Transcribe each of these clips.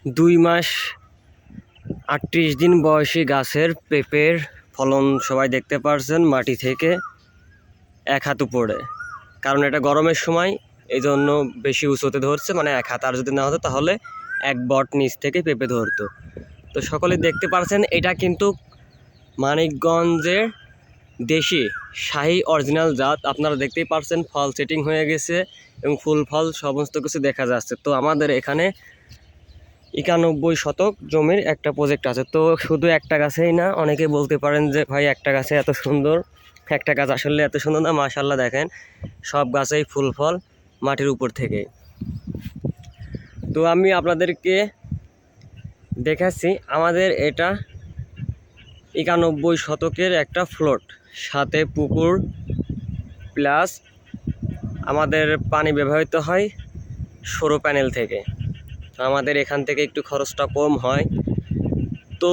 2 মাস 38 দিন বয়সী গাছের পেঁপের ফলন সবাই দেখতে পারছেন মাটি থেকে 1 হাত উপরে। কারণ এটা গরমের সময়, এই জন্য বেশি উঁচুতে ধরছে, মানে 1 হাত। আর যদি না হতো তাহলে 1 বট নিচ থেকে পেঁপে ধরতো। তো সকলে দেখতে পারছেন এটা কিন্তু মানিকগঞ্জের দেশি শাহী অরিজিনাল জাত। আপনারা দেখতেই পারছেন ফল সেটিং হয়ে গেছে এবং ফুল ফল সমস্ত কিছু দেখা যাচ্ছে। তো আমাদের এখানে 91 শতক জমির একটা প্রজেক্ট আছে। তো শুধু একটা গাছেই না, অনেকে বলতে পারেন যে ভাই একটা গাছে এত সুন্দর, একটা গাছ আসলে এত সুন্দর না। মাশাআল্লাহ দেখেন সব গাছেই ফুল ফল মাটির উপর থেকে। তো আমি আপনাদেরকে দেখাচ্ছি আমাদের এটা 91 শতকের একটা ফ্লোট, সাথে পুকুর প্লাস আমাদের পানি ব্যবহৃত হয় সৌর প্যানেল থেকে। আমাদের এখান থেকে একটু খরচটা কম হয়। তো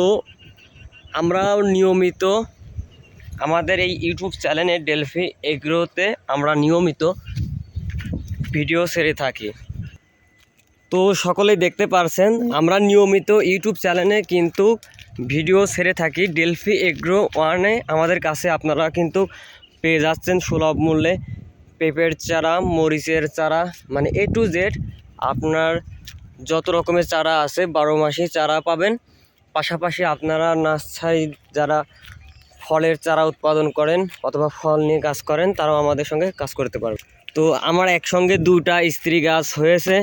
আমরা নিয়মিত আমাদের এই ইউটিউব চ্যানেলে ডেলফি এগ্রোতে আমরা নিয়মিত ভিডিও ছেড়ে থাকি। তো সকলেই দেখতে পারছেন আমরা নিয়মিত ইউটিউব চ্যানেলে কিন্তু ভিডিও ছেড়ে থাকি। ডেলফি এগ্রো 1-এ আমাদের কাছে আপনারা কিন্তু পেয়ে যাচ্ছেন সুলভ মূল্যে পেঁপের চারা, মরিচের চারা, মানে A to Z আপনার যত রকমের চারা আছে 12 মাসই চারা পাবেন। পাশাপাশি আপনারা নার্সারি যারা ফলের চারা উৎপাদন করেন অথবা ফল নিয়ে কাজ করেন তারাও আমাদের সঙ্গে কাজ করতে পারবেন। তো আমার একসঙ্গে 2টা স্ত্রী গাছ হয়েছে,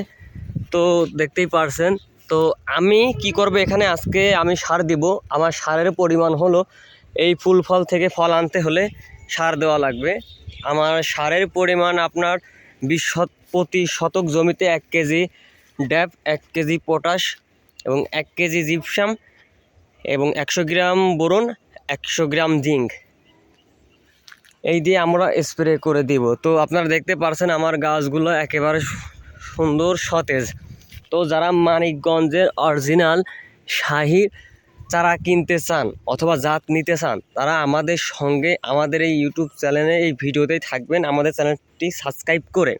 তো দেখতেই পারছেন। তো আমি কি করব, এখানে আজকে আমি সার দিব। আমার সারের পরিমাণ হলো, এই ফুল ফল থেকে ফল আনতে হলে সার দেওয়া লাগবে। আমার সারের পরিমাণ আপনার 20 প্রতি শতক জমিতে 1 কেজি ড্যাপ, 1 কেজি পটাশ এবং 1 কেজি জিপসাম এবং 100 গ্রাম বোরন, 100 গ্রাম জিঙ্ক, এই দিয়ে আমরা স্প্রে করে দিব। তো আপনারা দেখতে পারছেন আমার গাছগুলো একেবারে সুন্দর সতেজ। তো যারা মানিকগঞ্জের অরিজিনাল শাহী চারা কিনতে চান অথবা জাত নিতে চান তারা আমাদের সঙ্গে আমাদের এই ইউটিউব চ্যানেলে এই ভিডিওতেই থাকবেন, আমাদের চ্যানেলটি সাবস্ক্রাইব করে।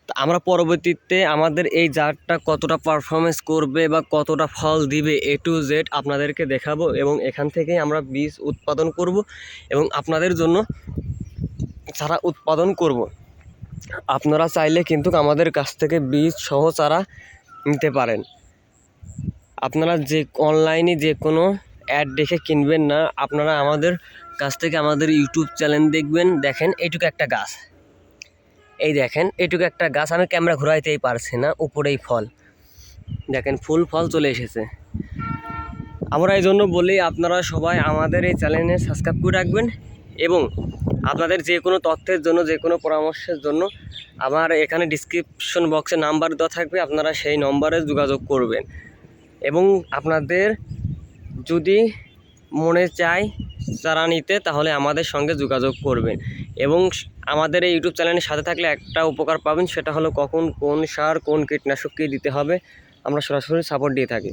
তো আমরা পরবর্তীতে আমাদের এই জাতটা কতটা পারফরমেন্স করবে বা কতটা ফল দিবে A to Z আপনাদেরকে দেখাবো এবং এখান থেকেই আমরা বীজ উৎপাদন করব এবং আপনাদের জন্য চারা উৎপাদন করব। আপনারা চাইলে কিন্তু আমাদের কাছ থেকে বীজ সহ চারা নিতে পারেন। আপনারা যে অনলাইনে যে কোনো অ্যাড দেখে কিনবেন না, আপনারা আমাদের কাছ থেকে আমাদের ইউটিউব চ্যানেল দেখবেন। দেখেন এইটুকু একটা গাছ, এই দেখেন এইটুকু একটা গাছ, আমি ক্যামেরা ঘোরাইতেই পারছি না, উপরেই ফল দেখেন, ফুল ফল চলে এসেছে। আমরা এই জন্য বলি আপনারা সবাই আমাদের এই চ্যানেলে সাবস্ক্রাইব করে রাখবেন এবং আপনাদের যে কোনো তথ্যের জন্য, যে কোনো পরামর্শের জন্য আমার এখানে ডিসক্রিপশন বক্সে নাম্বার দেওয়া থাকবে, আপনারা সেই নম্বরে যোগাযোগ করবেন। এবং আপনাদের যদি মনে চায় চারা নিতে তাহলে আমাদের সঙ্গে যোগাযোগ করবেন এবং আমাদের এই ইউটিউব চ্যানেলের সাথে থাকলে একটা উপকার পাবেন, সেটা হলো কখন কোন সার কোন কীটনাশক কী দিতে হবে আমরা সরাসরি সাপোর্ট দিয়ে থাকি।